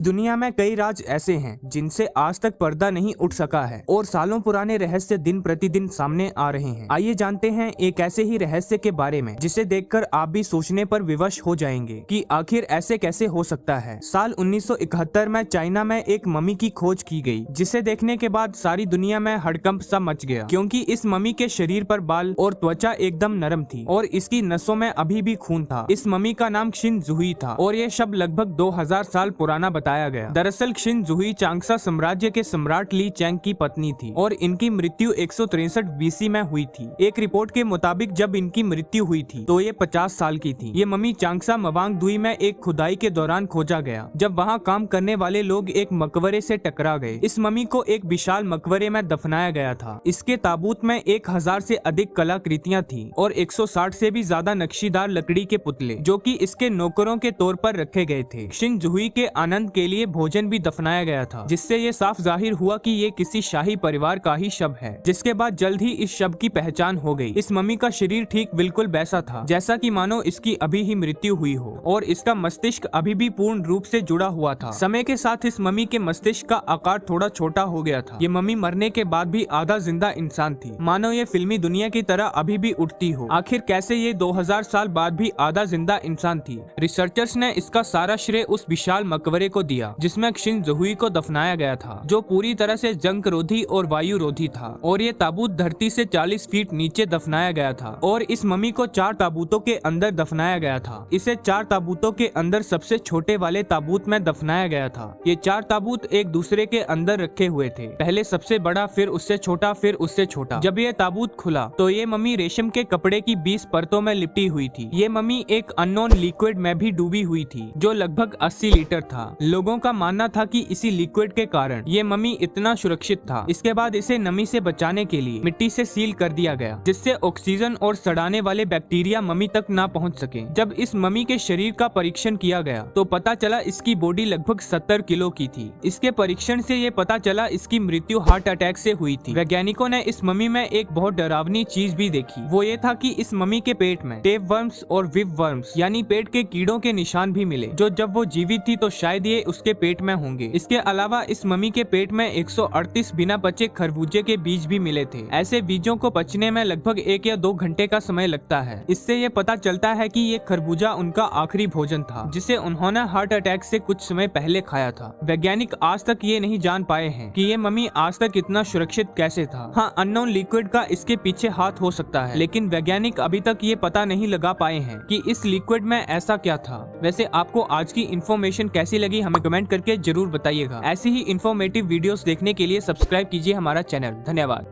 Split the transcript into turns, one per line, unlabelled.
दुनिया में कई राज ऐसे हैं जिनसे आज तक पर्दा नहीं उठ सका है और सालों पुराने रहस्य दिन प्रतिदिन सामने आ रहे हैं। आइए जानते हैं एक ऐसे ही रहस्य के बारे में जिसे देखकर आप भी सोचने पर विवश हो जाएंगे कि आखिर ऐसे कैसे हो सकता है। साल 1971 में चाइना में एक मम्मी की खोज की गई, जिसे देखने के बाद सारी दुनिया में हड़कंप सा मच गया, क्योंकि इस मम्मी के शरीर पर बाल और त्वचा एकदम नरम थी और इसकी नसों में अभी भी खून था। इस मम्मी का नाम क्षिन जुहुई था और ये शब्द लगभग 2000 साल पुराना बताया गया। दरअसल क्षिन जुहुई चांगसा साम्राज्य के सम्राट ली चैंग की पत्नी थी और इनकी मृत्यु 163 बीसी में हुई थी। एक रिपोर्ट के मुताबिक जब इनकी मृत्यु हुई थी तो ये 50 साल की थी। ये मम्मी चांगसा मवांगदुई में एक खुदाई के दौरान खोजा गया, जब वहाँ काम करने वाले लोग एक मकबरे से टकरा गए। इस मम्मी को एक विशाल मकबरे में दफनाया गया था। इसके ताबूत में 1000 से अधिक कलाकृतियां थी और 160 से भी ज्यादा नक्शीदार लकड़ी के पुतले, जो कि इसके नौकरों के तौर पर रखे गए थे। क्षिन जुहुई के आनंद के लिए भोजन भी दफनाया गया था, जिससे ये साफ जाहिर हुआ कि ये किसी शाही परिवार का ही शव है। जिसके बाद जल्द ही इस शव की पहचान हो गई। इस मम्मी का शरीर ठीक बिल्कुल वैसा था जैसा कि मानो इसकी अभी ही मृत्यु हुई हो और इसका मस्तिष्क अभी भी पूर्ण रूप से जुड़ा हुआ था। समय के साथ इस मम्मी के मस्तिष्क का आकार थोड़ा छोटा हो गया था। ये मम्मी मरने के बाद भी आधा जिंदा इंसान थी, मानो ये फिल्मी दुनिया की तरह अभी भी उठती हो। आखिर कैसे ये 2000 साल बाद भी आधा जिंदा इंसान थी? रिसर्चर्स ने इसका सारा श्रेय उस विशाल मकबरे को दिया जिसमें क्षिन जुहुई को दफनाया गया था, जो पूरी तरह से जंग रोधी और वायु रोधी था। और ये ताबूत धरती से 40 फीट नीचे दफनाया गया था और इस मम्मी को 4 ताबूतों के अंदर दफनाया गया था। इसे 4 ताबूतों के अंदर सबसे छोटे वाले ताबूत में दफनाया गया था। ये 4 ताबूत एक दूसरे के अंदर रखे हुए थे, पहले सबसे बड़ा, फिर उससे छोटा, फिर उससे छोटा। जब ये ताबूत खुला तो ये मम्मी रेशम के कपड़े की 20 परतों में लिपटी हुई थी। ये मम्मी एक अननोन लिक्विड में भी डूबी हुई थी, जो लगभग 80 लीटर था। लोगों का मानना था कि इसी लिक्विड के कारण ये मम्मी इतना सुरक्षित था। इसके बाद इसे नमी से बचाने के लिए मिट्टी से सील कर दिया गया, जिससे ऑक्सीजन और सड़ाने वाले बैक्टीरिया मम्मी तक ना पहुंच सके। जब इस मम्मी के शरीर का परीक्षण किया गया तो पता चला इसकी बॉडी लगभग 70 किलो की थी। इसके परीक्षण से ये पता चला इसकी मृत्यु हार्ट अटैक से हुई थी। वैज्ञानिकों ने इस मम्मी में एक बहुत डरावनी चीज भी देखी। वो ये था कि इस मम्मी के पेट में टेप वर्म्स और विप वर्म्स यानी पेट के कीड़ों के निशान भी मिले, जो जब वो जीवित थी तो शायद ये उसके पेट में होंगे। इसके अलावा इस मम्मी के पेट में 138 बिना पचे खरबूजे के बीज भी मिले थे। ऐसे बीजों को पचने में लगभग 1 या 2 घंटे का समय लगता है। इससे ये पता चलता है कि ये खरबूजा उनका आखिरी भोजन था, जिसे उन्होंने हार्ट अटैक से कुछ समय पहले खाया था। वैज्ञानिक आज तक ये नहीं जान पाए हैं कि ये मम्मी आज तक इतना सुरक्षित कैसे था। हाँ, अननोन लिक्विड का इसके पीछे हाथ हो सकता है, लेकिन वैज्ञानिक अभी तक ये पता नहीं लगा पाए हैं कि इस लिक्विड में ऐसा क्या था। वैसे आपको आज की इन्फॉर्मेशन कैसी लगी हमें कमेंट करके जरूर बताइएगा। ऐसी ही इन्फॉर्मेटिव वीडियोस देखने के लिए सब्सक्राइब कीजिए हमारा चैनल। धन्यवाद।